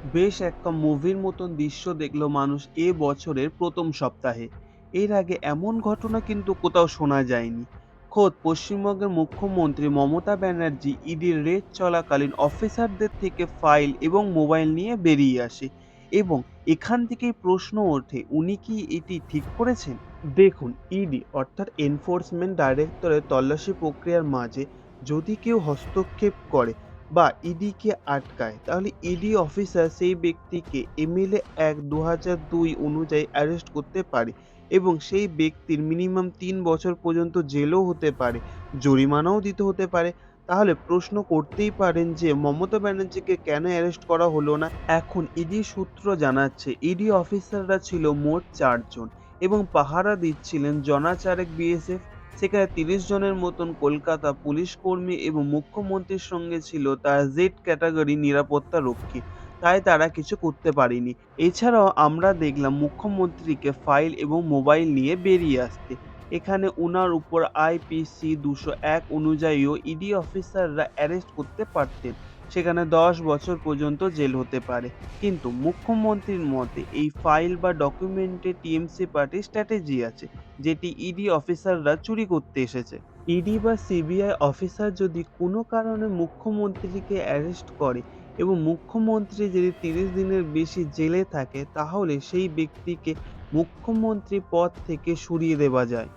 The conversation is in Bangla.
বেশ একটা মুভির মতন দৃশ্য দেখল মানুষ এ বছরের প্রথম সপ্তাহে। এর আগে এমন ঘটনা কিন্তু কোথাও শোনা যায়নি। খোদ পশ্চিমবঙ্গের মুখ্যমন্ত্রী মমতা ব্যানার্জি ইডির রেড চলাকালীন অফিসারদের থেকে ফাইল এবং মোবাইল নিয়ে বেরিয়ে আসে এবং এখান থেকেই প্রশ্ন ওঠে, উনি কি এটি ঠিক করেছেন? দেখুন, ইডি অর্থাৎ এনফোর্সমেন্ট ডাইরেক্টরের তল্লাশি প্রক্রিয়ার মাঝে যদি কেউ হস্তক্ষেপ করে বা ইডিকে আটকায়, তাহলে ইডি অফিসার সেই ব্যক্তিকে এমএলএ অ্যাক্ট ২০০২ অনুযায়ী অ্যারেস্ট করতে পারে এবং সেই ব্যক্তির মিনিমাম ৩ বছর পর্যন্ত জেলও হতে পারে, জরিমানাও দিতে হতে পারে। তাহলে প্রশ্ন করতেই পারেন যে মমতা ব্যানার্জিকে কেন অ্যারেস্ট করা হলো না? এখন ইডি সূত্র জানাচ্ছে ইডি অফিসাররা ছিল মোট ৪ জন এবং পাহারা দিচ্ছিলেন জনাচারেক বিএসএফ। সেখানে ৩০ জনের মতন কলকাতা পুলিশ কর্মী এবং মুখ্যমন্ত্রীর সঙ্গে ছিল তার জেড ক্যাটাগরি নিরাপত্তা রক্ষী। তাই তারা কিছু করতে পারেনি। এছাড়াও আমরা দেখলাম মুখ্যমন্ত্রীকে ফাইল এবং মোবাইল নিয়ে বেরিয়ে আসতে। এখানে উনার উপর আইপিসি ২০১ অনুযায়ীও ইডি অফিসাররা অ্যারেস্ট করতে পারতেন। সেখানে ১০ বছর পর্যন্ত জেল হতে পারে। কিন্তু মুখ্যমন্ত্রীর মতে এই ফাইল বা ডকুমেন্টে টিএমসি পার্টির স্ট্র্যাটেজি আছে, যেটি ইডি অফিসাররা চুরি করতে এসেছে। ইডি বা সিবিআই অফিসার যদি কোনো কারণে মুখ্যমন্ত্রীকে অ্যারেস্ট করে এবং মুখ্যমন্ত্রী যদি ৩০ দিনের বেশি জেলে থাকে, তাহলে সেই ব্যক্তিকে মুখ্যমন্ত্রী পদ থেকে সরিয়ে দেওয়া যায়।